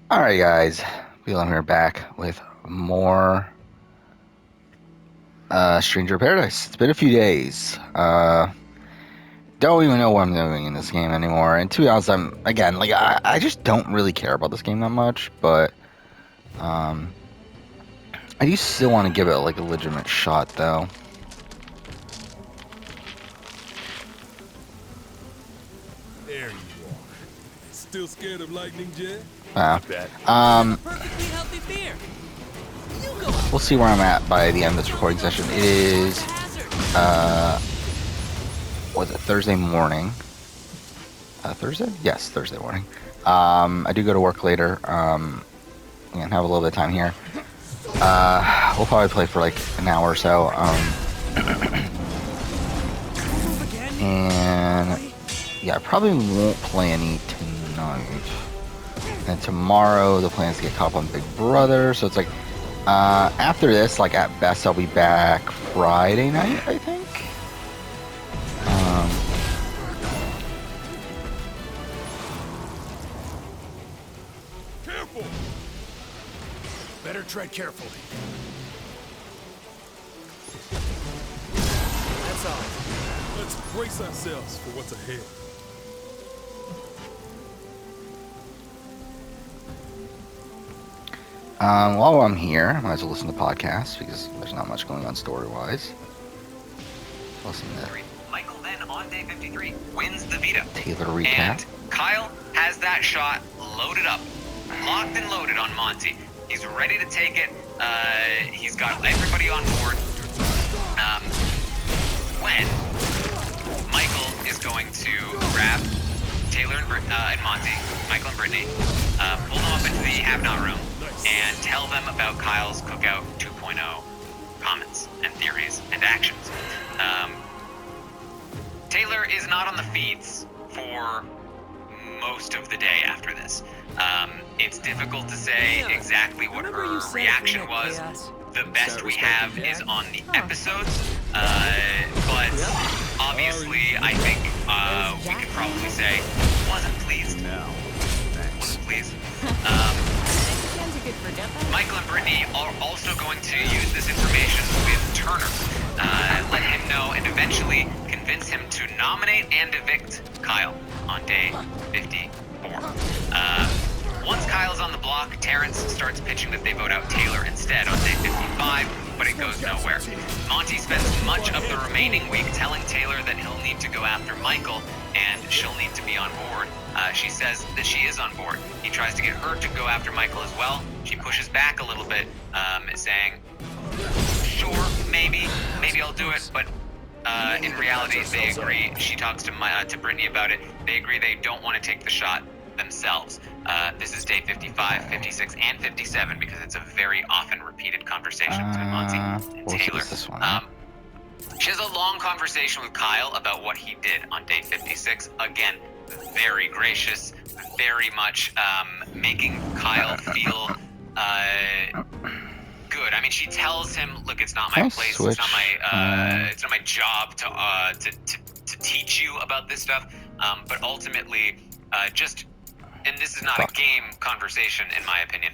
Alright guys, Wheelam here back with more Stranger Paradise. It's been a few days. Don't even know what I'm doing in this game anymore. And to be honest, I just don't really care about this game that much, but um I do still want to give it like a legitimate shot though. There you are. Still scared of lightning, Jet? Uh, Bet. Perfectly healthy fear. You go we'll see where I'm at by the end of this recording session. It is hazard. was it Thursday morning? Thursday? Yes, Thursday morning. I do go to work later. And have a little bit of time here. We'll probably play for like an hour or so. And yeah, I probably won't play any tonight. And tomorrow the plan is to get caught up on Big Brother. So it's like after this, like at best, I'll be back Friday night, I think. Careful! Better tread carefully. That's all. Let's brace ourselves for what's ahead. While I'm here, I might as well listen to podcasts because there's not much going on story-wise. Listen to Michael then on day 53 wins the veto. Taylor recap. And Kyle has that shot loaded up, locked and loaded on Monty. He's ready to take it. He's got everybody on board. When Michael is going to grab Taylor and Monty, Michael and Brittany, pull them up into the have not room, and tell them about Kyle's Cookout 2.0 comments and theories and actions. Taylor is not on the feeds for most of the day after this. It's difficult to say exactly what her reaction was. The best we have is on the episodes, but obviously I think we could probably say wasn't pleased. Wasn't pleased. Michael and Brittany are also going to use this information with Turner. Let him know and eventually convince him to nominate and evict Kyle on day 54. Once Kyle's on the block, Terrence starts pitching that they vote out Taylor instead on day 55, but it goes nowhere. Monty spends much of the remaining week telling Taylor that he'll need to go after Michael and she'll need to be on board. She says that she is on board. He tries to get her to go after Michael as well. She pushes back a little bit, saying, sure, maybe I'll do it, but in reality, they agree. She talks to Brittany about it. They agree they don't want to take the shot themselves. This is day 55, 56, and 57 because it's a very often repeated conversation between Monty and Taylor. This one? She has a long conversation with Kyle about what he did on day 56. Again, very gracious, very much making Kyle feel good. I mean, she tells him, "Look, it's not my place. It's not my job to teach you about this stuff." But ultimately, and this is not a game conversation, in my opinion,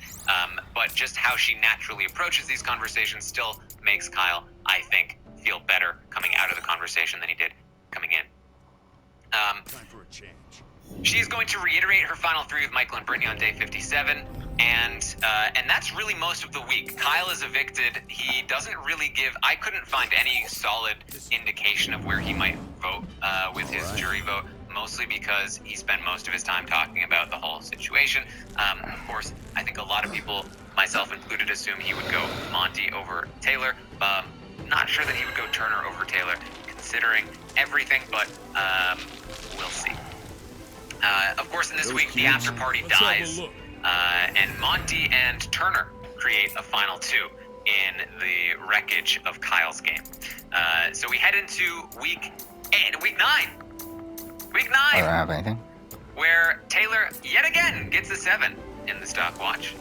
but just how she naturally approaches these conversations still makes Kyle, I think, feel better coming out of the conversation than he did coming in. Time for a change. She's going to reiterate her final three with Michael and Brittany on day 57, and that's really most of the week. Kyle is evicted. He doesn't really give. I couldn't find any solid indication of where he might vote with his jury vote, mostly because he spent most of his time talking about the whole situation. Of course, I think a lot of people, myself included, assume he would go Monty over Taylor. Not sure that he would go Turner over Taylor, considering everything, but we'll see. Of course, in this week, the after party dies, and Monty and Turner create a final two in the wreckage of Kyle's game. So we head into week 9. Week 9! I don't have anything. Where Taylor, yet again, gets a 7 in the stock watch.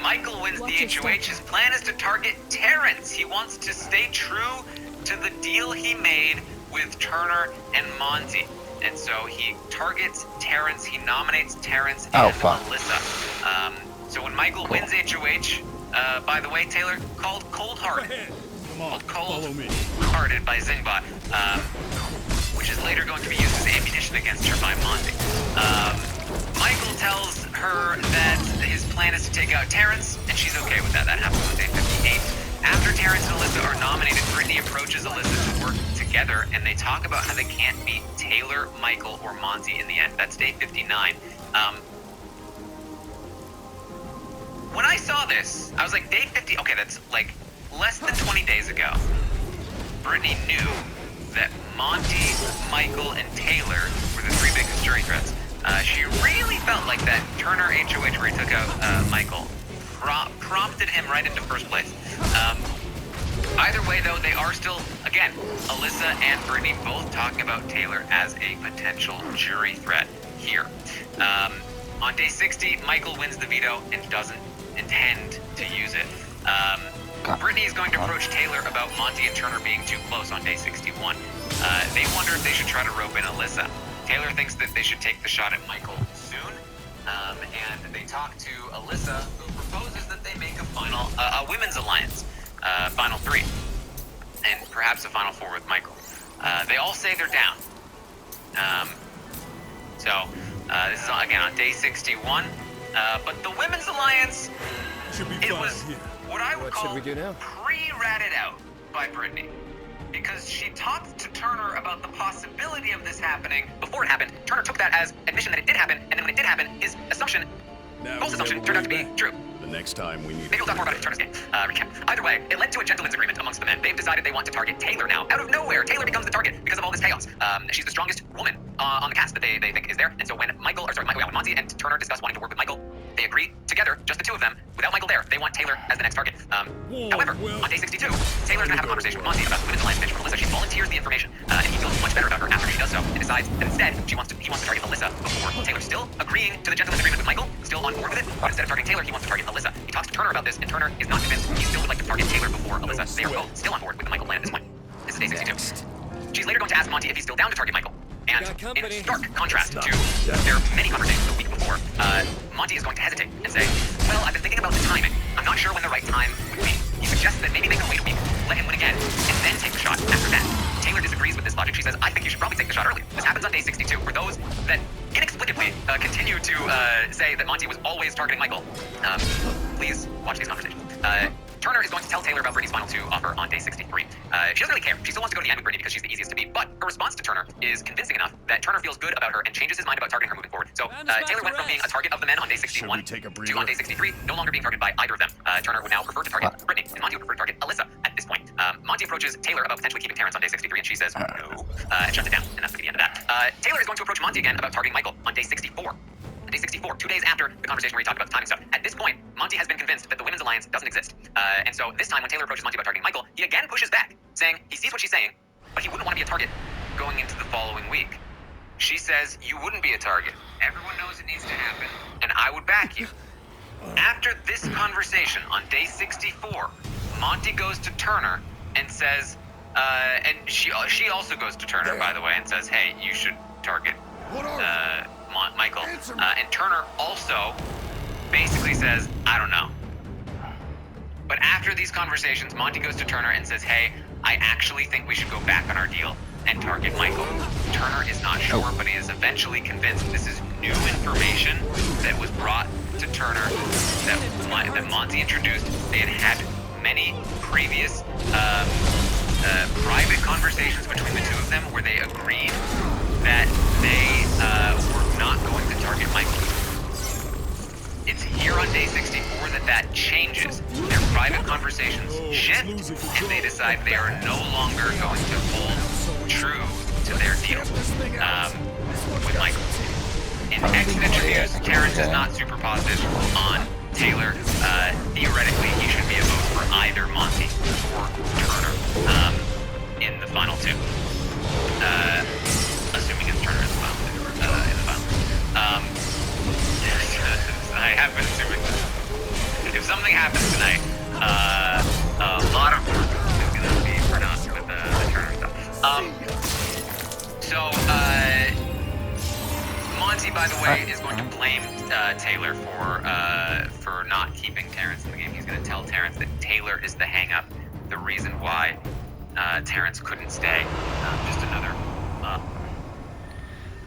Michael wins the HOH. His plan is to target Terrence. He wants to stay true to the deal he made with Turner and Monty. And so he targets Terrence. He nominates Terrence and Melissa. So Michael wins HOH. By the way, Taylor, called cold-hearted. Ahead. Come on, follow me. Cold-hearted by Zingbot, which is later going to be used as ammunition against her by Monty. Michael tells her that his plan is to take out Terrence, and she's okay with that. That happens on day 58. After Terrence and Alyssa are nominated, Brittany approaches Alyssa to work together, and they talk about how they can't beat Taylor, Michael, or Monty in the end. That's day 59. When I saw this, I was like, day 50, okay, that's like less than 20 days ago. Brittany knew that Monty, Michael, and Taylor were the three biggest jury threats. She really felt like that Turner HOH where he took out Michael prompted him right into first place. Either way, though, they are still, again, Alyssa and Brittany both talking about Taylor as a potential jury threat here. On day 60, Michael wins the veto and doesn't intend to use it. Brittany is going to approach Taylor about Monty and Turner being too close on day 61. They wonder if they should try to rope in Alyssa. Taylor thinks that they should take the shot at Michael soon, and they talk to Alyssa, who proposes that they make a women's alliance, final 3, and perhaps a final 4 with Michael. They all say they're down. This is again on day 61. But the women's alliance, Should be it fine was here. what I would What call should we do now? pre-ratted out by Brittany. Because she talked to Turner about the possibility of this happening before it happened. Turner took that as admission that it did happen, and then when it did happen, his assumption, Now false we assumption, have a turned out to way be back. true. The next time we need Maybe we'll talk more about it in Turner's game. Recap. Either way, it led to a gentleman's agreement amongst the men. They've decided they want to target Taylor now. Out of nowhere, Taylor becomes the target because of all this chaos. She's the strongest woman on the cast that they think is there. And so when when Monty and Turner discuss wanting to work with Michael, they agree together, just the two of them, without Michael there. They want Taylor as the next target. However, on day 62, Taylor's gonna have a conversation with Monty about the women's alliance pitch from Alyssa. She volunteers the information, and he feels much better about her after she does so, and decides that instead he wants to target Alyssa before Taylor. Still agreeing to the gentleman's agreement with Michael, still on board with it, but instead of targeting Taylor, he wants to target Alyssa. He talks to Turner about this, and Turner is not convinced. He still would like to target Taylor before Alyssa. They are both still on board with the Michael plan at this point. This is day 62. She's later going to ask Monty if he's still down to target Michael. And Got company. in stark contrast to their many conversations the week before, Monty is going to hesitate and say, well, I've been thinking about the timing. I'm not sure when the right time would be. He suggests that maybe they can wait a week, let him win again, and then take the shot after that. Taylor disagrees with this logic. She says, I think you should probably take the shot early. This happens on day 62. For those that inexplicably continue to say that Monty was always targeting Michael, please watch these conversations. Turner is going to tell Taylor about Brittany's final 2 offer on day 63. She doesn't really care. She still wants to go to the end with Brittany because she's the easiest to beat. But her response to Turner is convincing enough that Turner feels good about her and changes his mind about targeting her moving forward. So Taylor went from being a target of the men on day 61 take a to breather? on day 63, no longer being targeted by either of them. Turner would now prefer to target Brittany, and Monty would prefer to target Alyssa at this point. Monty approaches Taylor about potentially keeping Terrence on day 63, and she says no, and shuts it down. And that's going to be the end of that. Taylor is going to approach Monty again about targeting Michael on day 64. On day 64, 2 days after the conversation where he talked about the timing stuff. At this point, Monty has been convinced that the women's alliance doesn't exist. And so this time when Taylor approaches Monty about targeting Michael, he again pushes back, saying he sees what she's saying, but he wouldn't want to be a target going into the following week. She says, you wouldn't be a target. Everyone knows it needs to happen, and I would back you. After this conversation on day 64, Monty goes to Turner and says, and she also goes to Turner, by the way, and says, hey, you should target Michael. And Turner also basically says, I don't know. But after these conversations, Monty goes to Turner and says, hey, I actually think we should go back on our deal and target Michael. Turner is not sure, but he is eventually convinced this is new information that was brought to Turner that Monty introduced. They had many previous private conversations between the two of them where they agreed that they were not going to target Michael. It's here on day 64 that changes. Their private conversations shift, and they decide they are no longer going to hold true to their deal with Michael. In exit interviews, Terrence is not super positive on Taylor. Theoretically, he should be a vote for either Monty or Turner in the final 2. Assuming it's Turner in the final 2. I have been assuming that. If something happens tonight, a lot of work is going to be pronounced with the Turner stuff. Monty Monty, by the way, is going to blame Taylor for not keeping Terrence in the game. He's going to tell Terrence that Taylor is the hang-up, the reason why Terrence couldn't stay. Just another.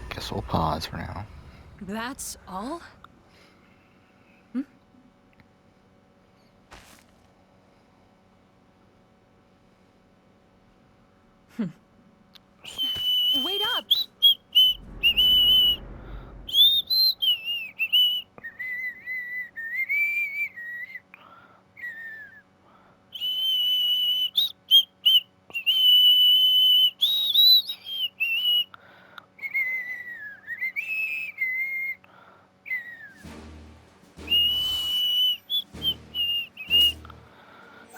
Guess we'll pause for now. That's all? Wait up!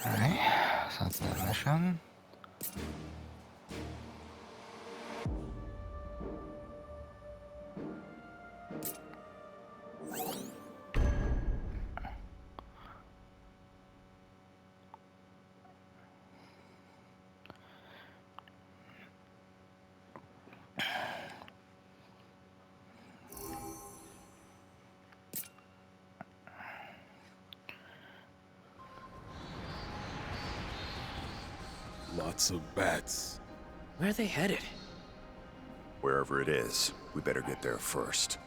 Alright, so that's that mission. Lots of bats. Where are they headed? Wherever it is, we better get there first.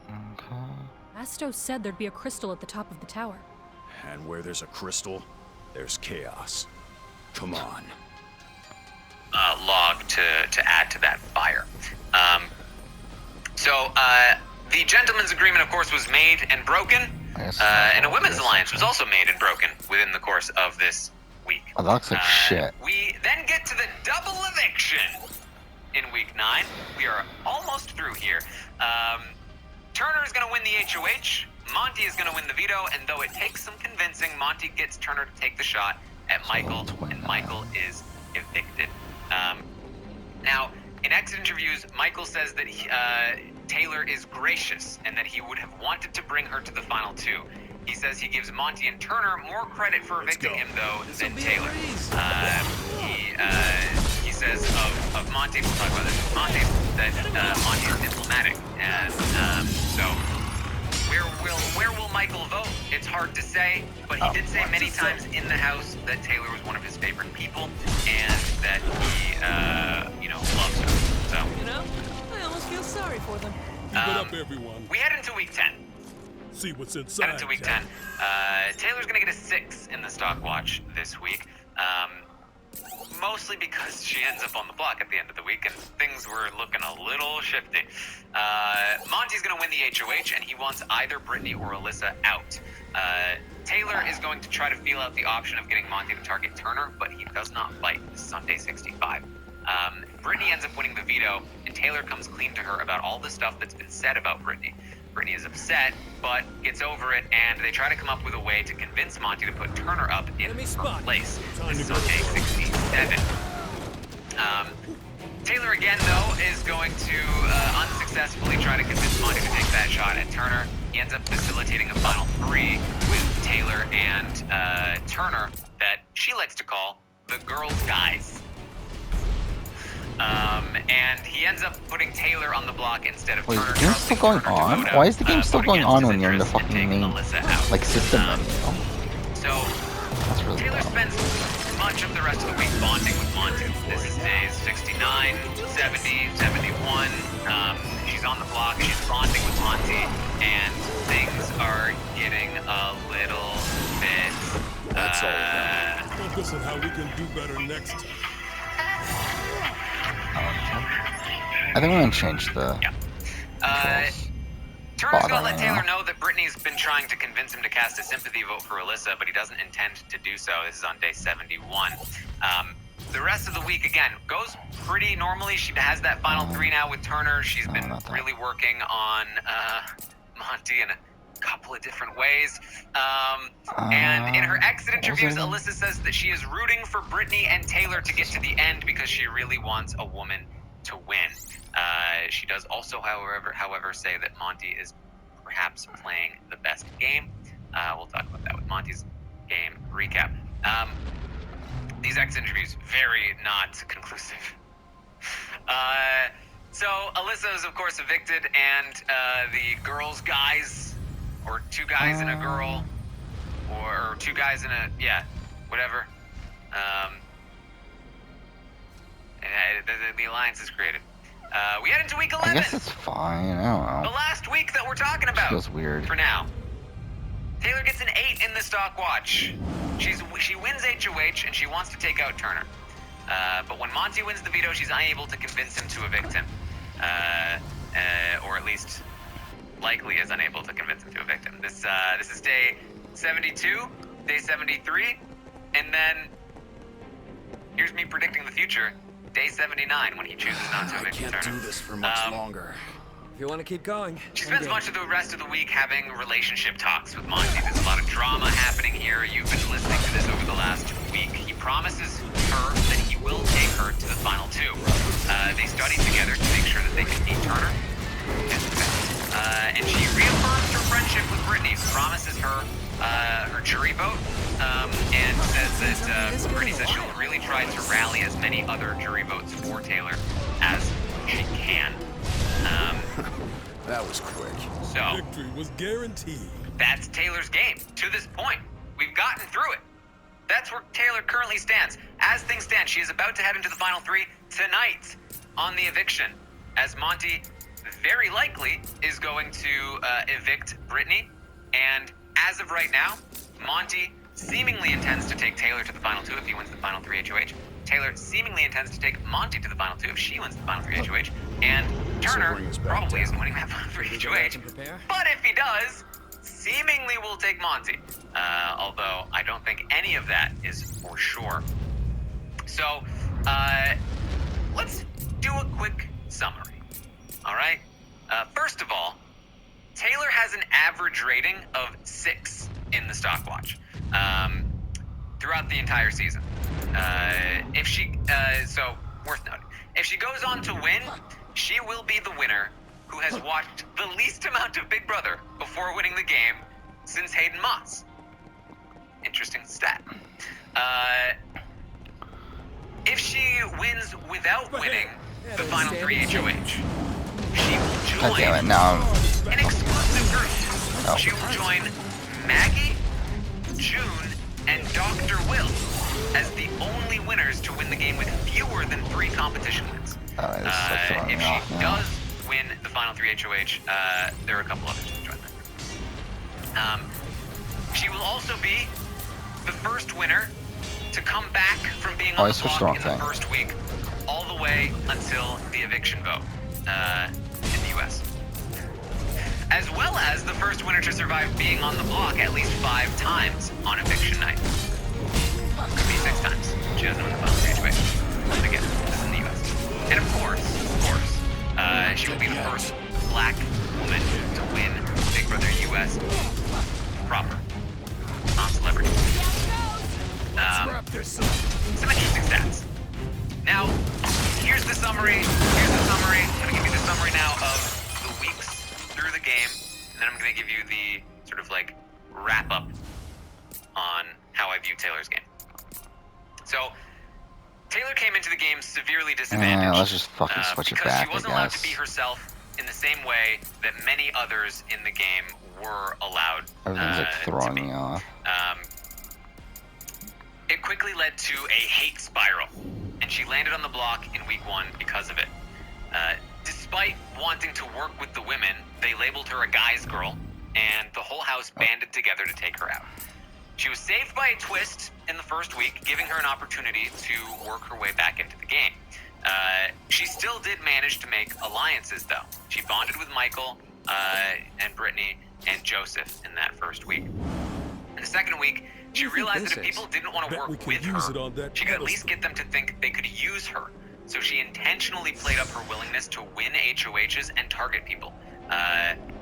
Okay. Astos said there'd be a crystal at the top of the tower. And where there's a crystal, there's chaos. Come on. Log to add to that fire. So the gentleman's agreement, of course, was made and broken, and a women's alliance was also made and broken within the course of this week. Oh, that looks like shit. We then get to the double eviction in week 9. We are almost through here. Turner is going to win the HOH. Monty is going to win the veto, and though it takes some convincing, Monty gets Turner to take the shot at Michael, and Michael is evicted. Now, in exit interviews, Michael says that Taylor is gracious and that he would have wanted to bring her to the final 2. He says he gives Monty and Turner more credit for evicting him, though, than Taylor. He says of Monty, we'll talk about this, Monty, that Monty is diplomatic. And so, where will Michael vote? It's hard to say, but he did say many times in the house that Taylor was one of his favorite people and that he, loves her. So, I almost feel sorry for them. Keep it up, everyone. we head into week 10. See what's Head inside. into week 10. Taylor's gonna get a 6 in the stock watch this week. Mostly because she ends up on the block at the end of the week and things were looking a little shifty. Monty's gonna win the HOH and he wants either Brittany or Alyssa out. Taylor is going to try to feel out the option of getting Monty to target Turner, but he does not fight. This is on day 65. Brittany ends up winning the veto, and Taylor comes clean to her about all the stuff that's been said about Brittany. Brittany is upset, but gets over it, and they try to come up with a way to convince Monty to put Turner up in Enemy her spotted. place. Time This to is go. on day 67. Taylor again, though, is going to unsuccessfully try to convince Monty to take that shot at Turner. He ends up facilitating a final 3 with Taylor and Turner that she likes to call the girls' guys. And he ends up putting Taylor on the block instead of Wait, Turner. is the game still going on? Why is the game still going on when you're in the fucking main, like, system menu? So, That's really Taylor dumb. spends much of the rest of the week bonding with Monty. This is days 69, 70, 71. She's on the block, she's bonding with Monty, and things are getting a little bit... That's all. Focus on how we can do better next time. I think I'm gonna change the Yeah. controls. Turner's Bother gonna let right Taylor now. know that Brittany's been trying to convince him to cast a sympathy vote for Alyssa, but he doesn't intend to do so. This is on day 71. The rest of the week, again, goes pretty normally. She has that final 3 now with Turner. She's been not that. really working on Monty in a couple of different ways. And in her exit what was interviews, it again? Alyssa says that she is rooting for Brittany and Taylor to get to the end because she really wants a woman to win. She does also, however, say that Monty is perhaps playing the best game. We'll talk about that with Monty's game recap. These exit interviews, very not conclusive. So Alyssa is of course evicted, and the girls, guys, or two guys and a girl, or two guys and a, yeah, whatever. The alliance is created. We head into week 11. I guess it's fine. I don't The know. last week that we're talking about. Feels weird. For now. Taylor gets an 8 in the stock watch. She wins HOH and she wants to take out Turner. But when Monty wins the veto, she's unable to convince him to evict him. Or at least likely is unable to convince him to evict him. This is day 72, day 73, and then here's me predicting the future. Day 79 when he chooses not to I evict can't Turner. do this for much longer. If you want to keep going. She spends much of the rest of the week having relationship talks with Monty. There's a lot of drama happening here. You've been listening to this over the last week. He promises her that he will take her to the final two. They study together to make sure that they can beat Turner. And she reaffirms her friendship with Brittany, promises her her jury vote, and says that Brittany says she'll really try to rally as many other jury votes for Taylor as she can. That was quick. So Victory was guaranteed. that's Taylor's game to this point. We've gotten through it. That's where Taylor currently stands. As things stand, she is about to head into the final three tonight on the eviction, as Monty very likely is going to evict Brittany. And as of right now, Monty seemingly intends to take Taylor to the final two if he wins the final three HOH. Taylor seemingly intends to take Monty to the final two if she wins the final three HOH. And Turner bring us back probably down. isn't winning that final three Go back HOH. and prepare. But if he does, seemingly will take Monty. Although I don't think any of that is for sure. So, let's do a quick summary. All right? First of all, Taylor has an average rating of 6 in the stopwatch throughout the entire season. If she, so worth noting, if she goes on to win, she will be the winner who has watched the least amount of Big Brother before winning the game since Hayden Moss. Interesting stat. If she wins without winning the final three HOH, she will God damn it! join Now an exclusive group. Oh. She will join Maggie, June, and Dr. Will as the only winners to win the game with fewer than 3 competition wins. this is throwing If me she off now. does win the final 3 HOH, there are a couple others to join that group. She will also be the first winner to come back from being Oh, on it's the for block strong in the thing. first week all the way until the eviction vote in the US. As well as the first winner to survive being on the block at least 5 times on eviction night. Could be 6 times. She doesn't win the final 3 HOH. But again, this is in the US. And of course, she will be the first black woman to win Big Brother US proper. Not celebrity. Some interesting stats. Now, here's the summary. I'm going to give you the summary now of the weeks through the game, and then I'm going to give you the sort of like wrap up on how I view Taylor's game. So, Taylor came into the game severely disadvantaged. Let's just fucking switch it because back, she wasn't I allowed guess. to be herself in the same way that many others in the game were allowed Everything's like to throwing be. me off. It quickly led to a hate spiral, and she landed on the block in week 1 because of it. Despite wanting to work with the women, they labeled her a guy's girl, and the whole house banded together to take her out. She was saved by a twist in the first week, giving her an opportunity to work her way back into the game. She still did manage to make alliances, though. She bonded with Michael and Brittany and Joseph in that first week. In the second week, she do you think realized that this if is? people didn't want to Bet we work can with use it her, on that she could at least pedestal. get them to think they could use her. So she intentionally played up her willingness to win HOHs and target people.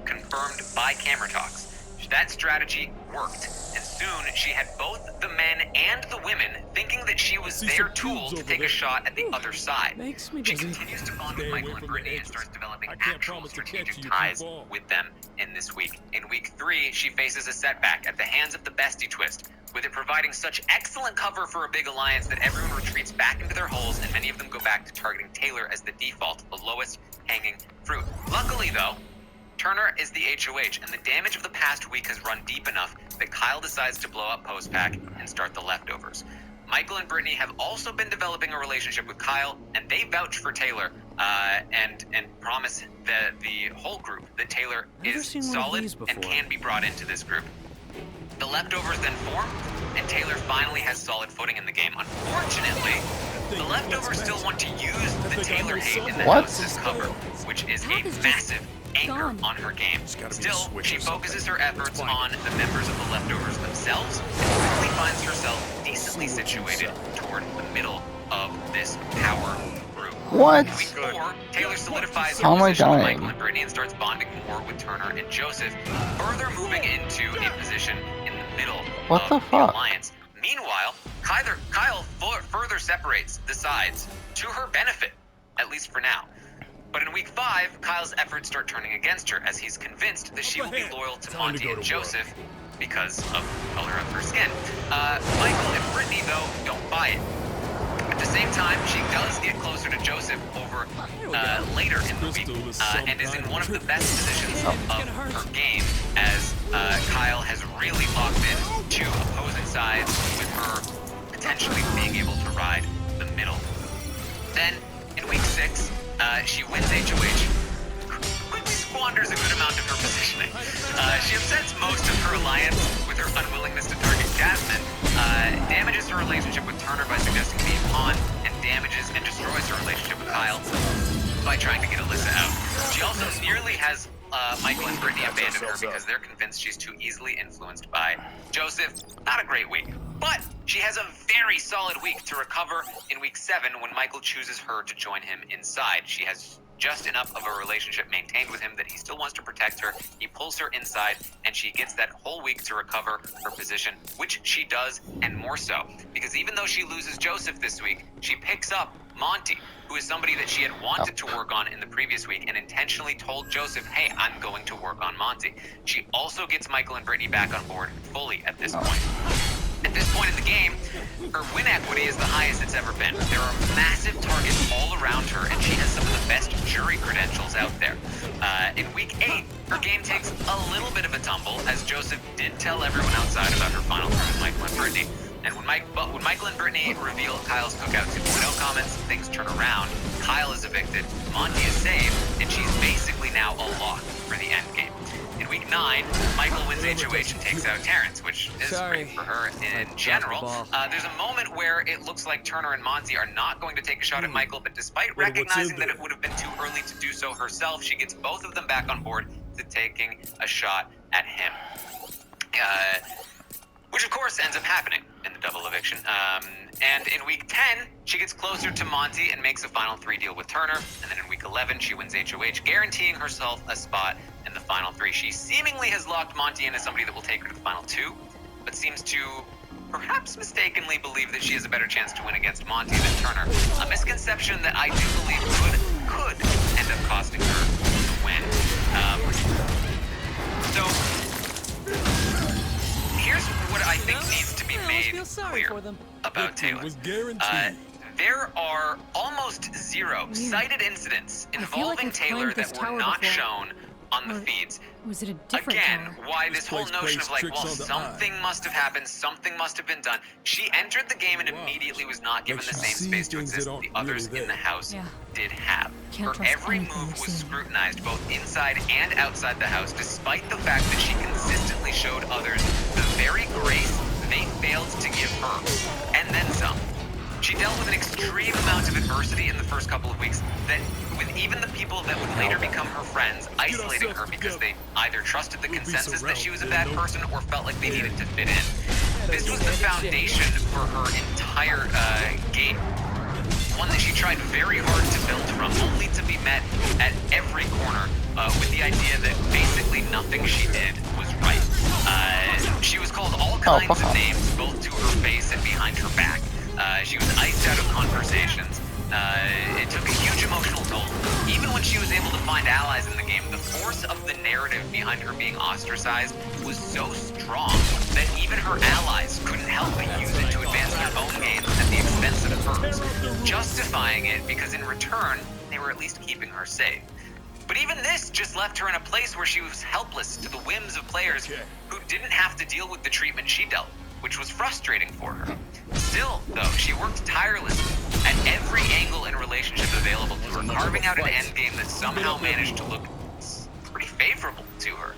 Confirmed by camera talks. That strategy worked, and soon she had both the men and the women thinking that she was See their some tool cubes to over take a there. shot at the other side. Makes me She dizzy. continues to bond with Stay away Michael and from the Brittany and edges. starts developing I can't actual promise to catch strategic you if you ties fall. with them in this week. In week 3, she faces a setback at the hands of the Bestie Twist, with it providing such excellent cover for a big alliance that everyone retreats back into their holes and many of them go back to targeting Taylor as the default, the lowest hanging fruit. Luckily though, Turner is the HOH, and the damage of the past week has run deep enough that Kyle decides to blow up Postpack and start the leftovers. Michael and Brittany have also been developing a relationship with Kyle, and they vouch for Taylor and promise the whole group that Taylor Never is seen one of solid these and before. can be brought into this group. The leftovers then form, and Taylor finally has solid footing in the game. Unfortunately, the leftovers still want to use the Taylor hate in the What? house as cover, which is a Path is just massive anchor gone. on her game. There's gotta be a Still, switch she or something. focuses her efforts Fine. on the members of the leftovers themselves and quickly finds herself decently See what you situated say. toward the middle of this power group. What? In week 4, Taylor solidifies How her am I position with dying? Michael and Brittany and starts bonding more with Turner and Joseph, further moving into a position in the middle What of the fuck? alliance. Meanwhile, Kyle further separates the sides to her benefit, at least for now. But in week 5, Kyle's efforts start turning against her as he's convinced that she will be loyal to Time to Monty go and to work. Joseph because of the color of her skin. Michael and Brittany, though, don't buy it. At the same time, she does get closer to Joseph over later in the week, Crystal is some and is in kind one of the of best positions of her game, as Kyle has really locked in two opposing sides with her potentially being able to ride the middle. Then, in week 6, she wins HOH, quickly squanders a good amount of her positioning. She upsets most of her alliance with her unwillingness to target Jasmine, damages her relationship with Turner by suggesting being pawn, and damages and destroys her relationship with Kyle by trying to get Alyssa out. She also nearly has Michael and Brittany abandon her because they're convinced she's too easily influenced by Joseph. Not a great week. But she has a very solid week to recover in week 7 when Michael chooses her to join him inside. She has just enough of a relationship maintained with him that he still wants to protect her. He pulls her inside, and she gets that whole week to recover her position, which she does, and more so. Because even though she loses Joseph this week, she picks up Monty, who is somebody that she had wanted to work on in the previous week and intentionally told Joseph, hey, I'm going to work on Monty. She also gets Michael and Brittany back on board fully at this point. At this point in the game, her win equity is the highest it's ever been. There are massive targets all around her, and she has some of the best jury credentials out there. In week 8, her game takes a little bit of a tumble, as Joseph did tell everyone outside about her final term with Michael and Brittany. And when Michael and Brittany reveal Kyle's Cookout 2.0 comments, things turn around. Kyle is evicted, Monty is saved, and she's basically now a lock for the end game. In week 9, Michael wins HOH and takes out Terrence, which is great for her in general. There's a moment where it looks like Turner and Monty are not going to take a shot at Michael, but despite Wonder what's in recognizing that there. it would have been too early to do so herself, she gets both of them back on board to taking a shot at him. Which of course ends up happening in the double eviction. And in week 10, she gets closer to Monty and makes a final 3 deal with Turner. And then in week 11, she wins HOH, guaranteeing herself a spot in the final 3. She seemingly has locked Monty in as somebody that will take her to the final 2, but seems to perhaps mistakenly believe that she has a better chance to win against Monty than Turner. A misconception that I do believe could end up costing her the win. So here's what I think needs to be I almost made feel sorry clear for them. about Victory Taylor. was guaranteed. There are almost zero cited incidents I feel like involving I've Taylor climbed this that were tower not before. shown on the Or feeds. Was it a different Again, tower? why This this whole place notion plays of like, tricks well, on the something must have happened, something must have been done. She entered the game and immediately was not given Makes the you same see space to things exist that that the aren't others really in the there. house Yeah. did have. Can't Her trust every anything move we've was seen. scrutinized both inside and outside the house, despite the fact that she consistently showed others the very grace they failed to give her, and then some. She dealt with an extreme amount of adversity in the first couple of weeks that, with even the people that would later become her friends, isolating her because they either trusted the consensus that she was a bad person or felt like they needed to fit in. This was the foundation for her entire game. One that she tried very hard to build from, only to be met at every corner with the idea that basically nothing she did was right. She was called all kinds fuck of off. names, both to her face and behind her back. She was iced out of conversations. It took a huge emotional toll. Even when she was able to find allies in the game, the force of the narrative behind her being ostracized was so strong that even her allies couldn't help but use it to advance their own gains at the expense of hers, justifying it because in return, they were at least keeping her safe. But even this just left her in a place where she was helpless to the whims of players who didn't have to deal with the treatment she dealt, which was frustrating for her. Still, though, she worked tirelessly at every angle and relationship available to her, carving out an endgame that somehow managed to look pretty favorable to her.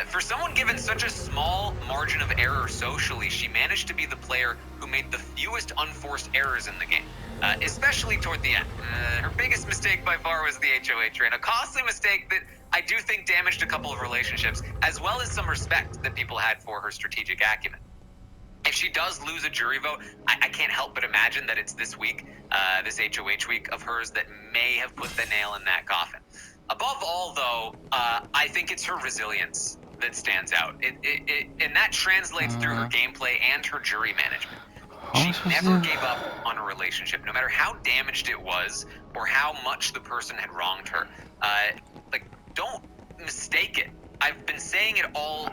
For someone given such a small margin of error socially, she managed to be the player who made the fewest unforced errors in the game, especially toward the end. Her biggest mistake by far was the HOA train, a costly mistake that I do think damaged a couple of relationships, as well as some respect that people had for her strategic acumen. If she does lose a jury vote, I can't help but imagine that it's this week, this HOH week of hers, that may have put the nail in that coffin. Above all, though, I think it's her resilience that stands out. And that translates through her gameplay and her jury management. She never gave up on a relationship, no matter how damaged it was or how much the person had wronged her. Don't mistake it. I've been saying it all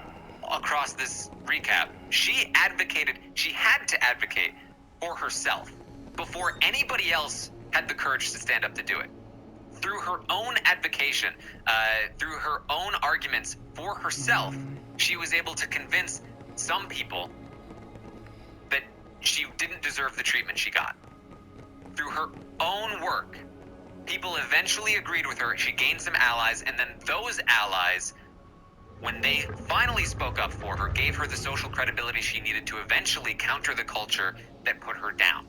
across this recap. She had to advocate for herself before anybody else had the courage to stand up to do it. Through her own advocation, through her own arguments for herself, she was able to convince some people that she didn't deserve the treatment she got. Through her own work, people eventually agreed with her. She gained some allies, and then those allies, when they finally spoke up for her, gave her the social credibility she needed to eventually counter the culture that put her down,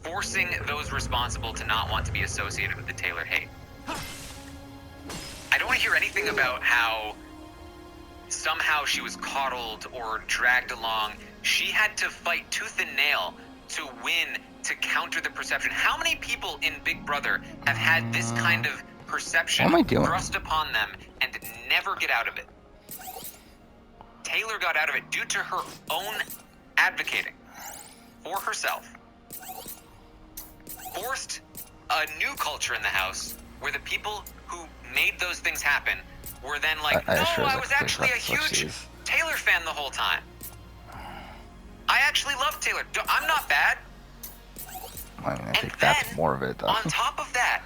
forcing those responsible to not want to be associated with the Taylor hate. I don't want to hear anything about how somehow she was coddled or dragged along. She had to fight tooth and nail to win, to counter the perception. How many people in Big Brother have had this kind of perception thrust upon them and never get out of it? Taylor got out of it due to her own advocating for herself. Forced a new culture in the house where the people who made those things happen were then like, I was actually a huge Taylor fan the whole time. I actually love Taylor. I'm not bad. I think that's more of it, though. On top of that,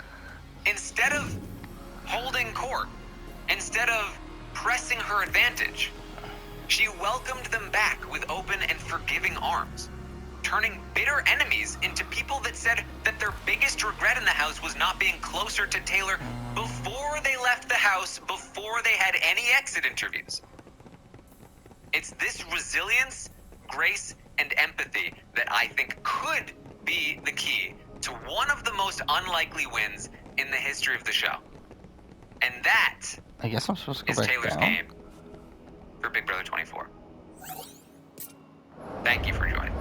instead of holding court, instead of pressing her advantage, she welcomed them back with open and forgiving arms, turning bitter enemies into people that said that their biggest regret in the house was not being closer to Taylor before they left the house, before they had any exit interviews. It's this resilience, grace, and empathy that I think could be the key to one of the most unlikely wins in the history of the show. And that I guess I'm supposed to go is back Taylor's down. game for Big Brother 24. Thank you for joining.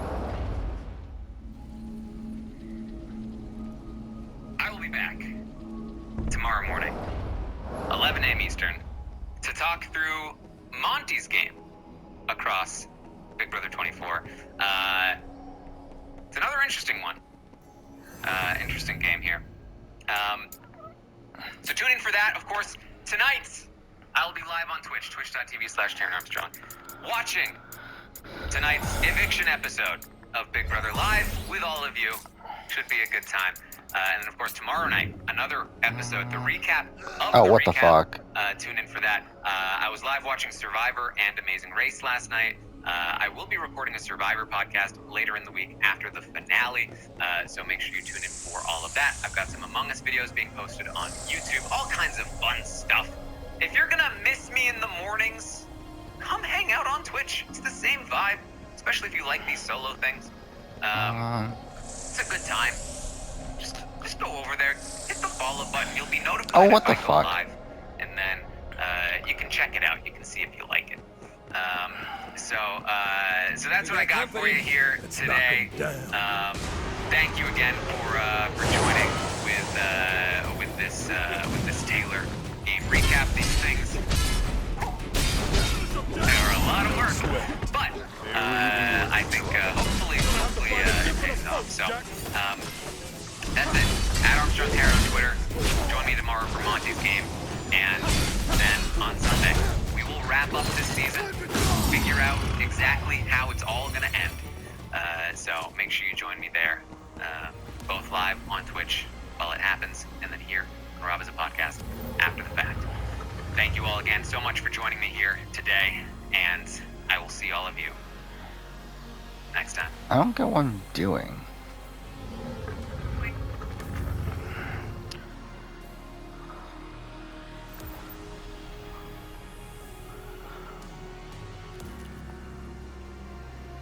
I will be back tomorrow morning, 11 a.m. Eastern, to talk through Monty's game across Big Brother 24. It's another interesting one. Interesting game here. So tune in for that. Of course, tonight I'll be live on Twitch, twitch.tv/Taron Armstrong, watching tonight's eviction episode of Big Brother Live with all of you. Should be a good time. And then, of course, tomorrow night, another episode, the recap of the what recap. The fuck? Tune in for that. I was live watching Survivor and Amazing Race last night. I will be recording a Survivor podcast later in the week after the finale, so make sure you tune in for all of that. I've got some Among Us videos being posted on YouTube, all kinds of fun stuff. If you're gonna miss me in the mornings, come hang out on Twitch. It's the same vibe, especially if you like these solo things. It's a good time. Just go over there, hit the follow button. You'll be notified what if the I go fuck? live, and then you can check it out. You can see if you like it. So that's what I got for you here today. Thank you again for joining with this Taylor game recap. These things They are a lot of work, but I think hopefully it pays off. So that's it. At Armstrong Terror on Twitter. Join me tomorrow for Monty's game, and then on Sunday we will wrap up this season, figure out exactly how it's all gonna end. So make sure you join me there, both live on Twitch while it happens, and then here on Rob as a podcast after the fact. Thank you all again so much for joining me here today, and I will see all of you next time. I don't get what I'm doing.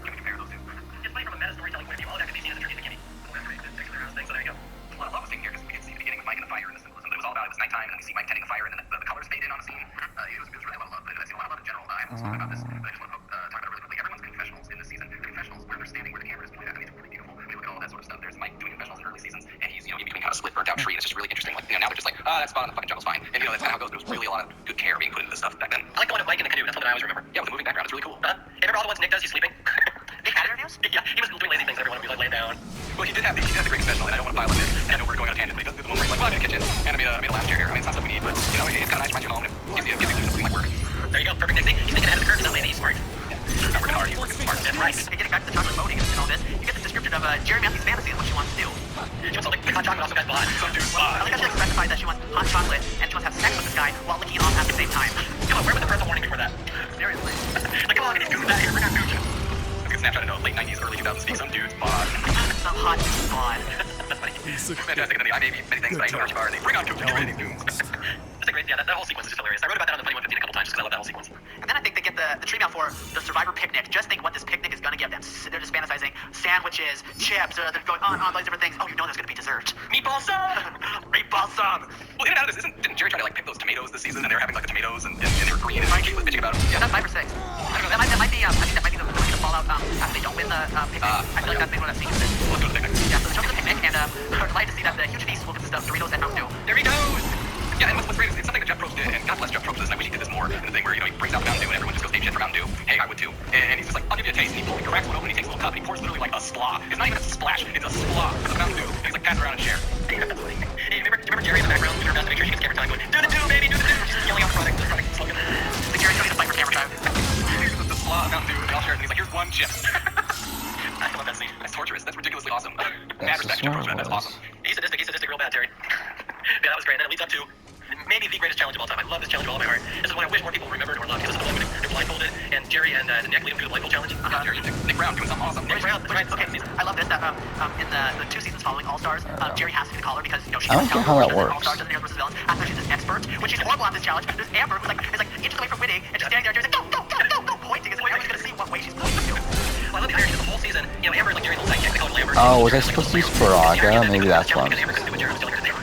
Can we compare those two? It's played from a meta storytelling point of view. All that could be seen in the tricky beginning. So there you go. A lot of love was seen here because we could see the beginning with Mike and the fire and the symbolism. But it was all about it was nighttime, and then we see Mike tending the fire, and then the colors fade in on the scene. It was really a lot of love. But I've seen a lot of love in general. I haven't spoken about this, but I just want to talk about it really quickly. Everyone's confessionals in this season. Confessionals where they're standing where the camera is pointed at. I mean, it's really beautiful. We look at all that sort of stuff. There's Mike doing confessionals in early seasons, and he's in between kind of split, burnt out tree. And it's just really interesting. Like now they're just like, that spot on the fucking jungle's fine. And that's kind of how it goes. There was really a lot of good care being put into this stuff back then. I like the one of Mike in the canoe. That's something I always remember. Yeah, with the moving background, it's really cool. And remember all the ones Nick does? He's sleeping. Nick had interviews? Yeah, he was doing lazy things. Everyone would be like laying down. Well, he did have the great confessional, and I don't want to pile on this. I know we're going on a tangent, but he does do the one where he's like, well, I'm in the kitchen, and I made a last chair here. I mean, it's not stuff we need, but it's kind of nice to find you home, and gives you something like work. There you go, perfect Nixie. He's thinking ahead of the curve. He's not lazy. He's smart. Yeah, not working hard. He's working smart. That's right. And getting back to the chocolate voting and all this, you get the description of Jerry Matthews' fantasy and what she wants to do. She wants something hot chocolate off some guy's butt. Some dude's butt. I like how she specifies that she wants hot chocolate and she wants to have sex with this guy while licking it off at the same time. Come on, where was the parental warning before that? Seriously. Like, come on, get these goons out of here. Bring out Gooch. Snapchat, I know, late 90s, early 2000s, speak some dude's bod. Some hot dude's bod. That's funny. It's fantastic. And then I may be many things, but I know where you are, and they bring on Gooch. Get rid of these goons. That's a great, yeah, that whole sequence is just hilarious. I wrote about that on the Funny 115 a couple times just because I love that whole sequence. And then I think they get the tree mail for the Survivor picnic. Just think what this picnic is going to give them. They're just fantasizing sandwiches, chips, they're going on all these different things. Oh, you know there's going to be dessert. Meatball sub! Meatball sub! Well, in and out of this, didn't Jerry try to, like, pick those tomatoes this season, and they were having, like, the tomatoes, and they were green, and Mikey was bitching about them? Yeah, that's 5 or 6. I don't know, that might be, I think that might be the fallout after they don't win the picnic. I feel like that's maybe what I've seen. Let's go to the picnic. Yeah, so they show me the picnic, and we're delighted to see that the huge feast will consist of Doritos and Mountain Dew. Doritos! Yeah, and what's great is it's something that Jeff Probst did, and God bless Jeff Probst for this, and I wish he did this more in the thing where, he brings out the Mountain Dew, and everyone just goes ape shit for Mountain Dew. Hey, I would too. And he's just like, I'll give you a taste, and he cracks one open, and he takes a little cup, and he pours literally like a slaw. It's not even a splash, it's a slaw for the Mountain Dew. And he's like, pass it around and share. Hey, remember Jerry in the background doing her best to make sure she gets camera time, going, do the do, baby, do the do. She's just yelling out the product slogan. The Jerry's going to fight for camera time. The slaw Mountain Dew, and I'll share it, and he's like, here's one chip. I love that scene. That's torturous. That's ridiculously awesome. Mad respect, Jeff Probst, man. That's awesome. He's sadistic real bad, Terry. Yeah, that was great. And then it leads up to maybe the greatest challenge of all time. I love this challenge with all my heart. This is one I wish more people remembered or loved. This is the one when they're blindfolded, and Jerry and Nick lead them through the blindfold challenge. Jerry, Nick Brown doing something awesome. Nick Brown, that's right. Okay, I love this. That in the 2 seasons following All Stars, Jerry has to be the caller because she I don't get how that works. All Stars and the Heroes versus Villains. After she's this expert, when she's horrible at this challenge, there's Amber who's like inches away from winning, and she's standing there. Jerry's like, go, pointing as if everyone's gonna see what way she's pointing to. Well, I love the irony because the whole season, Amber is like Jerry's little sidekick. They call her Amber. Oh, was I supposed to use Faraga? Maybe that's what I'm Amber couldn't do what Jerry was telling her to do.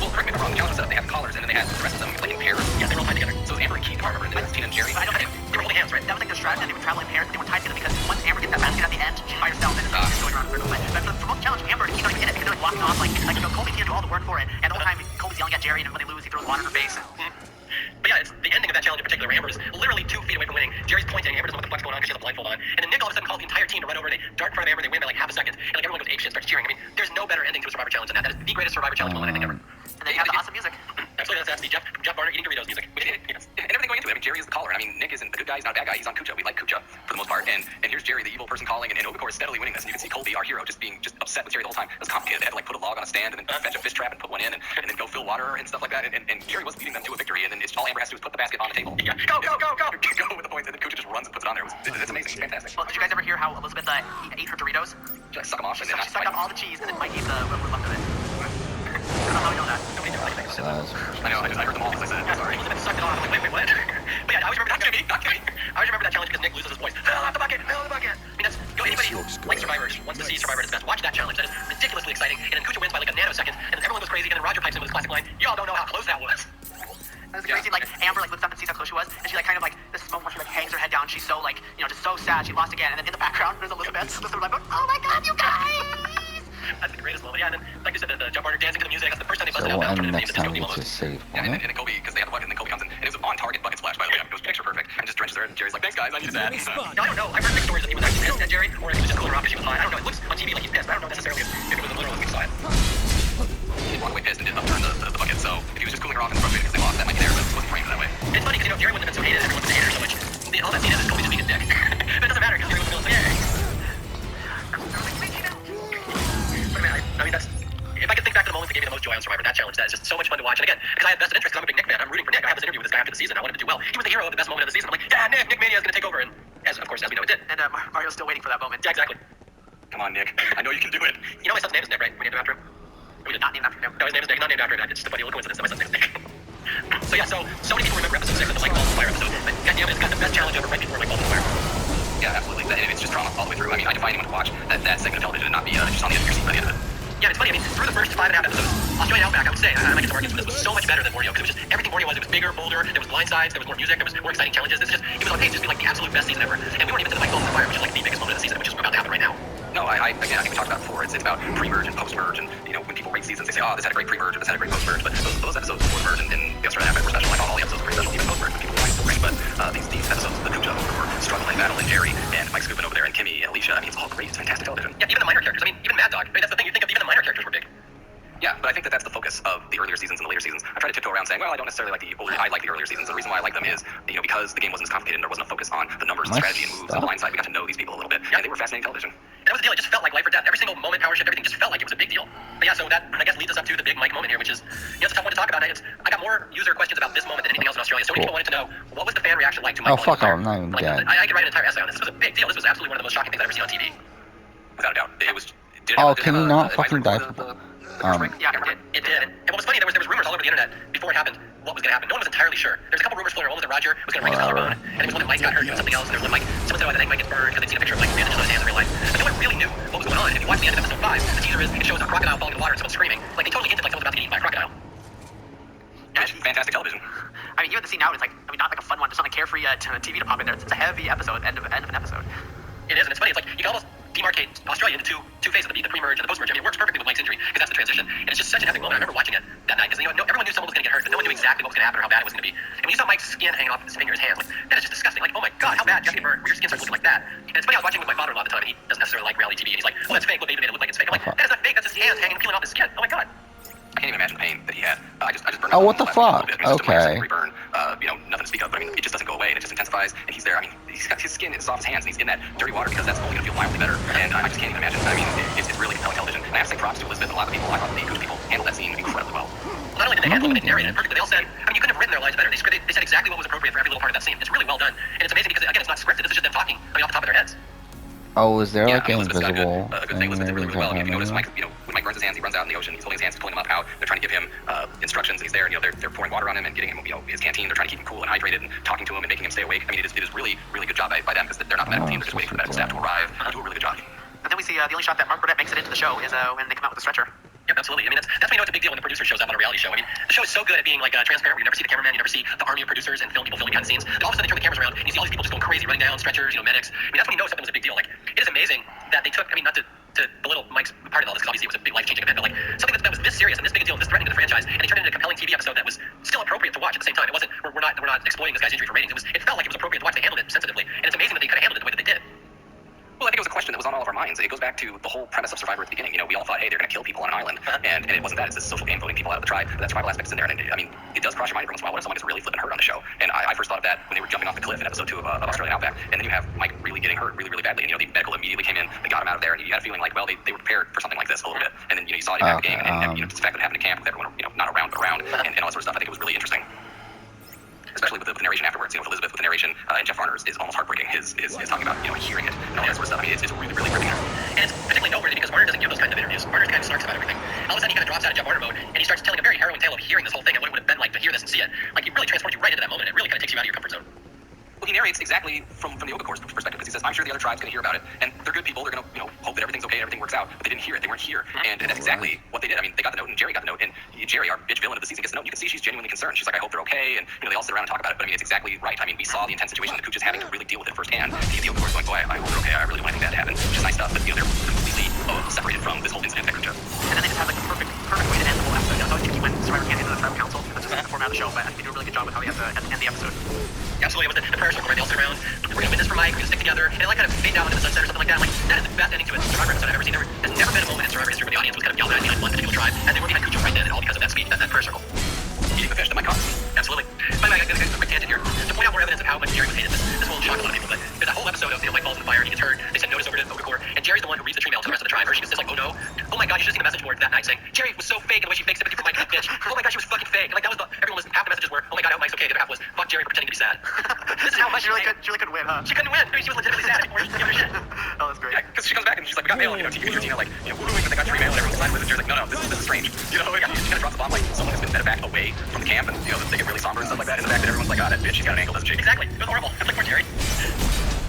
Well, correct me if I'm wrong. The challenge was set up. They had collars, and then they had the rest of them like in pairs. Yeah, they were all tied together. So it was Amber and Keith, if I remember, and then it was Tina and Jerry. I know that they were holding hands, right? That was like their strategy. They would travel in pairs, but they were tied together because once Amber gets that basket at the end, she's by herself, and it's going around in a circle. But for most challenge, Amber and Keith aren't even in it because they're like walking off, like Colby can't do all the work for it, and the whole time Colby's yelling at Jerry, and when they lose, he throws water in her face. But yeah, it's the ending of that challenge in particular. Where Amber is literally 2 feet away from winning. Jerry's pointing. Amber doesn't know what the fuck's going on because she has a blindfold on. And then Nick all of a sudden calls the entire team to run over. They dart in front of Amber. They win by like half a second. And like everyone goes apeshit, starts cheering. I mean, there's no better ending to a Survivor challenge than that. That is the greatest Survivor challenge moment I think ever. And then you have the awesome music. Absolutely, that's the Jeff Barner eating Doritos music. And everything going into it. I mean, Jerry is the caller. I mean, Nick isn't the good guy. He's not a bad guy. He's on Kucha. We like Kucha for the most part. And here's Jerry, the evil person calling, and Obicor is steadily winning this. And you can see Colby, our hero, just being upset with Jerry the whole time. It was complicated. They had to like put a log on a stand and then fetch a fish trap and put one in, and then go fill water and stuff like that. And Jerry was leading them to a victory. And then all Amber has to do is put the basket on the table. Yeah, go with the points, and then Kucha just runs and puts it on there. It's amazing. It's fantastic. Well, did you guys ever hear how Elizabeth ate her Doritos? She like suck them off and then she sucked out all the cheese, and then Mike ate the what was left of it. I don't know how we know that. Nobody knew anything. I know. I heard them all because I said, yeah, sorry. Elizabeth sucked it off. I'm like, wait, what? But yeah, I always remember that. Not kidding. I always remember that challenge because Nick loses his voice. Fill out the bucket. I mean, that's anybody who likes Survivor wants to see Survivor at its best. Watch that challenge. That is ridiculously exciting. And then Kucha wins by like a nanosecond, and then everyone goes crazy. And then Roger pipes in with his classic line, "Y'all don't know how close that was." It was crazy. Like Amber like looks up and sees how close she was, and she like kind of like this moment where she like hangs her head down. She's so like just so sad she lost again. And then in the background there's Elizabeth like, "Oh my God, you guys!" That's the greatest moment. Yeah, and then like you said, the Jeff Barner dancing to the music. That's the first time they busted out. So next time it's a save. Yeah, and then Kobe because they had the bucket, and then Kobe comes in, and it was on target bucket splash by the way. It was picture perfect, and just drenches her. Jerry's like, thanks guys, I needed that. Give me a spot. No, I don't know. I've heard mixed stories that he was actually pissed at Jerry, or if he was just cooling her off because she was hot. I don't know. It looks on TV like he's pissed, but I don't know necessarily if it was literal as we saw it. He didn't walk away pissed and didn't upturn the bucket, so if he was just cooling her off and frustrated because they lost, that might be there, but it wasn't framed that way. It's funny because, you know, Jerry wouldn't have been so hated, everyone would hate her so much. All that scene is Colby just being a dick. But it doesn't matter because Jerry was still like, yay. But I mean, that's... If I could think back to the moments that gave me the most joy on Survivor, that challenge, that is just so much fun to watch. And again, because I have vested interest, because I'm a big Nick fan, I'm rooting for Nick. I have this interview with this guy after the season. I wanted him to do well. He was the hero of the best moment of the season. I'm like, yeah, Nick Mania is going to take over. And as we know, it did. And Mario's still waiting for that moment. Yeah, exactly. Come on, Nick. I know you can do it. You know my son's name is Nick, right? We named him after him. We did not name him after him. No, his name is Nick. Not named after him. It's just a funny little coincidence that my son's name is Nick. So yeah, so many people remember episode 6 of the Mike Balls of Fire episode. But goddamn, it's got the best challenge ever right before Mike Balls of Fire. Yeah, absolutely. And it's just drama all the way through. I mean, I defy anyone to watch that segment of television and not be just on the edge of your seat by the end of it. Yeah, it's funny. I mean, through the first 5.5 episodes, Australian Outback, I would say, I might get some arguments, but this was so much better than Mordio, because it was just everything Mordio was. It was bigger, bolder, there was blind sides, there was more music, there was more exciting challenges. It was on pace to be like the absolute best season ever. And we weren't even to the Mike Balls of Fire, which is like the biggest moment of the season, which is about to happen right now. No, I think we talked about it before. It's about pre-merge and post-merge, and you know, when people rate seasons, they say, oh, this had a great pre-merge, or this had a great post-merge. But those episodes before merge and the Australian Outback were special. I thought all the episodes were pretty special, even post-merge, when people were so great. But these episodes, the Kuja were struggling, battling Jerry and Mike Scoopin over there, and Kimmy and Alicia. I mean, it's all great. It's fantastic television. Yeah, even the minor characters. I mean, even Mad Dog. I mean, that's the thing. You think of even the minor characters were big. Yeah, but I think that's the focus of the earlier seasons and the later seasons. I try to tiptoe around saying, well, I don't necessarily like the older, I like the earlier seasons. The reason why I like them is, you know, because the game wasn't as complicated and there wasn't a focus on the numbers and strategy and moves and the blind side. We got to know these people a little bit, and they were fascinating television. And that was the deal. It just felt like life or death. Every single moment, power shift, everything just felt like it was a big deal. But yeah, so that, I guess, leads us up to the big Mike moment here, which is, you know, it's a tough one to talk about. I got more user questions about this moment than anything else in Australia. So many people wanted to know, what was the fan reaction like to Mike? Oh, fuck, I'm not even dead. I could write an entire essay on this. This was a big deal. This was absolutely one of the most shocking things I've ever seen on TV. Without a doubt. It was... Oh, can you not fucking die? Yeah, it did. And what was funny, there was rumors all over the internet before it happened what was going to happen. No one was entirely sure. There was a couple rumors floating. One was that Roger was going to break his collarbone, and there was one that Mike got hurt doing something else, and there was one Mike, someone said, oh, I think Mike gets burned because they'd seen a picture of Mike bandaged on his hands in real life. But no one really knew what was going on. And if you watch the end of episode 5, the teaser is, it shows a crocodile falling in the water and someone screaming. Like, they totally hinted like someone's about to get eaten by a crocodile. Yeah, it's fantastic television. I mean, even the scene now, it's like, I mean, not like a fun one, just not a carefree TV department there. It's a heavy episode, end of an episode. It is, and it's funny. It's like, you can almost demarcate Australia into two phases, the pre-merge and the post-merge. I mean, it works perfectly with Mike's injury, because that's the transition. And it's just such an epic moment. I remember watching it that night, because, you know, everyone knew someone was going to get hurt, but no one knew exactly what was going to happen or how bad it was going to be. And when you saw Mike's skin hanging off his fingers, hands, like, that is just disgusting. Like, oh my god, how bad you have to get burned, where your skin starts looking like that. And it's funny, I was watching with my father-in-law at the time, and he doesn't necessarily like reality TV, and he's like, oh, that's fake, what David made it look like it's fake. I'm like, that is not fake, that's his hands hanging, peeling off his skin. Oh my god. I can't even imagine the pain that he had. I just burned. Oh, what the fuck? Okay. Burn, you know, nothing to speak of. But I mean, it just doesn't go away, and it just intensifies. And he's there. I mean, he's got his skin is off his hands, and he's in that dirty water because that's only going to feel mildly better. And I just can't even imagine. I mean, it's really compelling television. And I have to say props to Elizabeth and a lot of people. I thought the Goose people handled that scene incredibly well. Not only did they handle it, but they narrated it perfectly. They all said, I mean, you couldn't have written their lines better. They said exactly what was appropriate for every little part of that scene. It's really well done, and it's amazing because again, it's not scripted. This is just them talking, I mean, off the top of their heads. Oh, is there like an Elizabeth's got invisible a good thing. Elizabeth did really well. If you notice, Mike, you know, when Mike burns his hands, he runs out in the ocean. He's holding his hands, he's pulling them up out. They're trying to give him instructions. He's there, and you know, they're pouring water on him and getting him, you know, his canteen. They're trying to keep him cool and hydrated and talking to him and making him stay awake. I mean, it is really good job by them because they're not the medical team. They're just waiting for the medical staff to arrive and do a really good job. And then we see the only shot that Mark Burnett makes it into the show is when they come out with the stretcher. Yep, absolutely. I mean, that's when you know it's a big deal when the producer shows up on a reality show. I mean, the show is so good at being like transparent. Where you never see the cameraman, you never see the army of producers and film people filming behind the scenes. Then all of a sudden they turn the cameras around and you see all these people just going crazy, running down stretchers, you know, medics. I mean, that's when you know something was a big deal. Like, it is amazing that they took. I mean, not to belittle Mike's part of all this, because obviously it was a big life-changing event, but like something that was this serious and this big a deal and this threatening to the franchise, and they turned it into a compelling TV episode that was still appropriate to watch at the same time. It wasn't we're not exploiting this guy's injury for ratings. It felt like it was appropriate to watch. They handled it sensitively, and it's amazing that they kind of handled it the way that they did. Well, I think it was a question that was on all of our minds. It goes back to the whole premise of Survivor at the beginning. You know, we all thought, hey, they're going to kill people on an island, and it wasn't that. It's this social game, voting people out of the tribe. But that survival aspect is in there, and I mean, it does cross your mind every once in a while. What if someone gets really flipping hurt on the show? And I first thought of that when they were jumping off the cliff in episode 2 of Australian Outback, and then you have Mike really getting hurt really, really badly, and you know, the medical immediately came in, they got him out of there, and you had a feeling like, well, they were prepared for something like this a little bit, and then you know, you saw it in the game, and you know, the fact that it happened in camp with everyone, you know, not around but around, and all that sort of stuff. I think it was really interesting. Especially with the narration afterwards, you know, with Elizabeth with the narration, and Jeff Varner's is almost heartbreaking. His talking about, you know, hearing it and all that sort of stuff. I mean, it's really, really gripping. And it's particularly noteworthy because Varner doesn't give those kinds of interviews. Varner's kind of snarks about everything. All of a sudden, he kind of drops out of Jeff Varner mode, and he starts telling a very harrowing tale of hearing this whole thing and what it would have been like to hear this and see it. Like, it really transports you right into that moment. It really kind of takes you out of your comfort zone. Well, he narrates exactly from the Yoga Course perspective, because he says, I'm sure the other tribe's going to hear about it, and they're good people, they're going to, you know, hope that everything's okay and everything works out, but they didn't hear it, they weren't here, and that's exactly what they did. I mean, they got the note, and Jerry got the note, and Jerry, our bitch villain of the season, gets the note, and you can see she's genuinely concerned. She's like, I hope they're okay, and, you know, they all sit around and talk about it, but I mean, it's exactly right. I mean, we saw the intense situation that Cooch is having to really deal with it firsthand. The Yoga Course going, boy, I hope they're okay, I really want that to happen, which is nice stuff, but, you know, they're completely separated from this whole incident at Cooch. And then they just have, like, the perfect way to end the whole episode. You know, it's always tricky when Survivor can't get into the tribal council, because that's just the format of the show, but I think they do a really good job with how they have to end the episode. Absolutely, it was the prayer circle, right? They all sit around. We're gonna win this for Mike. We're gonna stick together, and it like kind of fade down into the sunset or something like that. I'm like, that is the best ending to a Survivor episode I've ever seen. There's never been a moment in Survivor history where the audience was kind of yelling at behind one particular tribe, and they were behind Cujo right then, and all because of that speech, that prayer circle. Eating the fish that Mike caught. Absolutely. By the way, I got a quick tangent here to point out more evidence of how much Jerry was hated. This will shock a lot of people, but there's that whole episode of Mike falls in the fire, he gets hurt. They send notice over to Okakor, and Jerry's the one who reads the tree mail to the rest of the tribe. Hershey was just like, oh no, oh my god, you should have seen the message board that night saying Jerry was so fake, and the way she fake sympathy for Mike, bitch. Oh my god, she was fucking fake. And like that was everyone was half the messages were, oh my god, I hope Mike's okay. The other half was, fuck Jerry for pretending to be sad. This is how much She really couldn't win, huh? She couldn't win. I mean, she was legitimately sad. Or just give her shit. Oh, that's great. Yeah, because she comes back and she's like, we got mail. You know, Tina like, you know, woohooing that they got tree mail and everyone's glad with it. Jerry's like, no, this is strange. You know, she kind of drops the bomb like someone has been medevac away from the camp, and you know they get really somber and stuff like that. In the back, and everyone's like, oh, that bitch, she's got an ankle, doesn't she? Exactly. It was horrible. It's like poor Jerry.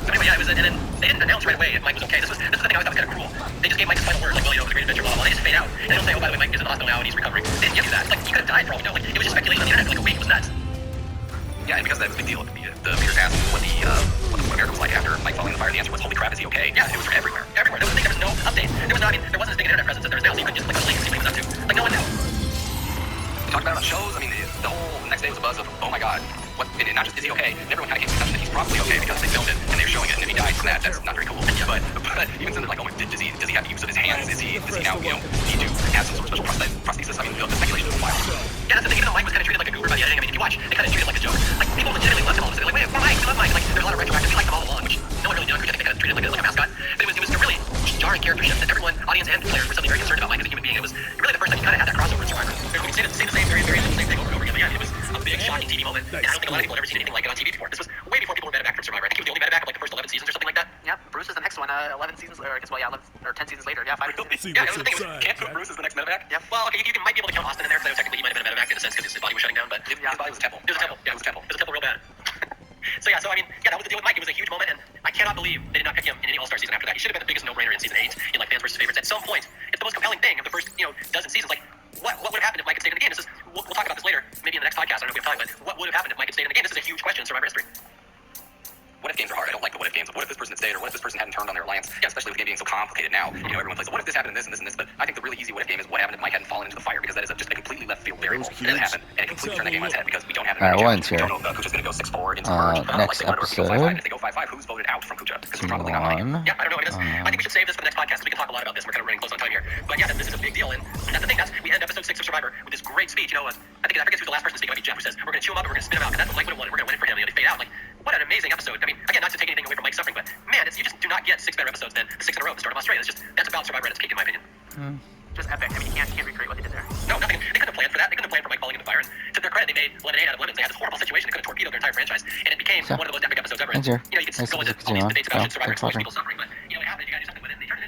But anyway, yeah, it was, and then they didn't announce right away if Mike was okay. This was the thing I always thought was kind of cruel. They just gave Mike his final words, like, well, you know, it was a great adventure, blah, blah, blah. They just fade out. And they don't say, oh, by the way, Mike is in the hospital now and he's recovering. They didn't give you that. It's like, he could have died for all we know. Like, it was just speculation on the internet for like a week. It was nuts. Yeah, and because that was a big deal, the viewers asked what America was like after Mike falling in the fire. The answer was, holy crap, is he okay? Yeah, it was from everywhere. Everywhere. There was no update. There was no, I mean, there wasn't as big an internet presence as there is now, so you couldn't just click on the link and see what he was up to. Like, no one knew. We talked about it on shows. I mean, the whole next day was a buzz of, oh my god, what, and not just is he okay, and everyone kind of came to the conclusion that he's probably okay because they filmed it and they were showing it, and if he dies from that, that's not very cool. But even something like, oh, does he have use of his hands? Does he now, you know, he do have some sort of special prosthesis? I mean, the speculation is wild. Yeah, that's the thing. Even though Mike was kind of treated like a goober by the editing, I mean, if you watch, they kind of treated it like a joke. Like, people legitimately loved him all of a sudden. Like, wait, we're Mike, we love Mike. Like, there's a lot of retroactive. We liked him all along, which no one really knew. I think they kind of treated him like a mascot. But it was a really jarring character shift that everyone, audience and players, were suddenly very concerned about Mike as a human being. It was really the first time you kind of had that crossover in Survivor. We say the same, very same thing over and over again. But yeah, it was a big, shocking TV moment, and I don't think a lot of people had ever seen anything like it on TV before. This was way before people were medevac from Survivor. I think he was the only medevac of like the first 11 seasons or something like that. Yeah, Bruce is the next one. 11 seasons, or I guess, well, yeah, 11 or 10 seasons later. Yeah, 5 Let's see seasons. Yeah, what's that was the thing. inside, Can't put Bruce as the next medevac. Yeah. Well, okay, you might be able to count Austin in there, because technically he might have been a medevac in a sense because his body was shutting down, but his body was a temple. It was a temple. Yeah, it was a temple. It was a temple real bad. So yeah, I mean, yeah, that was the deal with Mike. It was a huge moment, and I cannot believe they did not pick him in any All-Star season after that. He should have been the biggest no-brainer in season 8 in like fans versus favorites. At some point, it's the most compelling thing of the first, you know, dozen seasons. Like, what would have happened if Mike had stayed in the game? This is we'll talk about this later, maybe in the next podcast. I don't know if we have time, but what would have happened if Mike had stayed in the game? This is a huge question in Survivor history. What if games are hard? I don't like the what if games. What if this person had stayed, or what if this person hadn't turned on their alliance? Yeah, especially with the game being so complicated now. You know, everyone plays, what if this happened and this and this and this? But I think the really easy what if game is what happened if Mike hadn't fallen into the fire, because that is just a completely left field variable that happened, and it completely turned the game on its head because we don't have an Alright, we don't know if Kucha's going to go 6-4 into the merge. Next like they wanted to go 5-5. episode. If they go 5-5, who's voted out from Kucha? Because it's probably not Mike. Yeah, I don't know. I think we should save this for the next podcast. We can talk a lot about this. We're kind of running close on time here. But yeah, this is a big deal, and that's the thing. We end episode 6 of Survivor with this great speech. You know, I forget who's the last person to speak. It might be Jeff, who says we're going to chew him up and we're going to spit him out, and that's what Mike would have won. We're going to win it for him. You know, they fade out. Like, what an amazing episode. I mean, again, not to take anything away from Mike's suffering, but man, you just do not get 6 better episodes than the 6 in a row at the start of Australia. That's about Survivor at its peak, in my opinion. Just epic. I mean, you can't recreate what they did there. No, nothing. They couldn't have planned for that. They couldn't have planned for Mike falling in the fire. And to their credit, they made lemonade out of lemons. They had this horrible situation. They could have torpedoed their entire franchise, and it became one of the most epic episodes ever. And, you know, you could go into all these debates about should Survivor exploit people's suffering, but